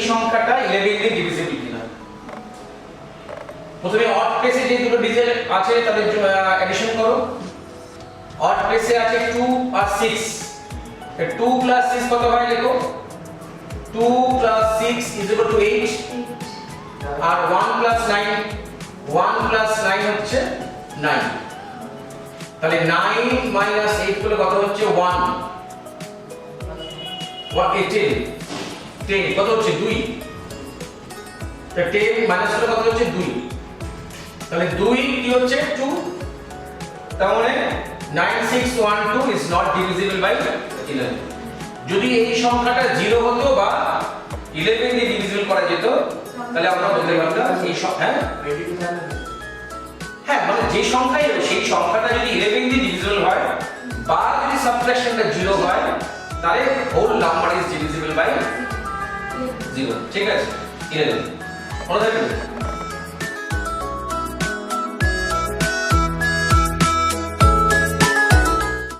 সংখ্যাটা 11 দিয়ে ডিভিজিবল কিনা। প্রথমে অড প্লেসে যে দুটো ডিজিট আছে তাদের এডিশন করো। অড প্লেসে আছে 2 আর 6, 2 প্লাস 6 কত হয় লেখো, 2 প্লাস 6 ইজ ইকুয়াল টু 8, আর 1 প্লাস 9, 1 প্লাস 9 হচ্ছে 9। তাহলে 9 মাইনাস 8 করলে কত হচ্ছে 1, 10 কত হচ্ছে 2, তো 10 মাইনাস করলে কত হচ্ছে 2, তাহলে 2 কি হচ্ছে 2, তার মানে 9612 is not divisible by 11। যদি এই সংখ্যাটা 0 হতো বা 11 দিয়ে ডিভিজিবল করা যেত তাহলে আমরা বলতে পারতাম এই হ্যাঁ মানে যে সংখ্যাই হবে সেই সংখ্যাটা যদি 11 দিয়ে ডিভিজিবল হয় বা যদি সাবট্রাকশনটা 0 হয় তাহলে whole number is divisible by 0। ঠিক আছে 11 মনে থাকবে।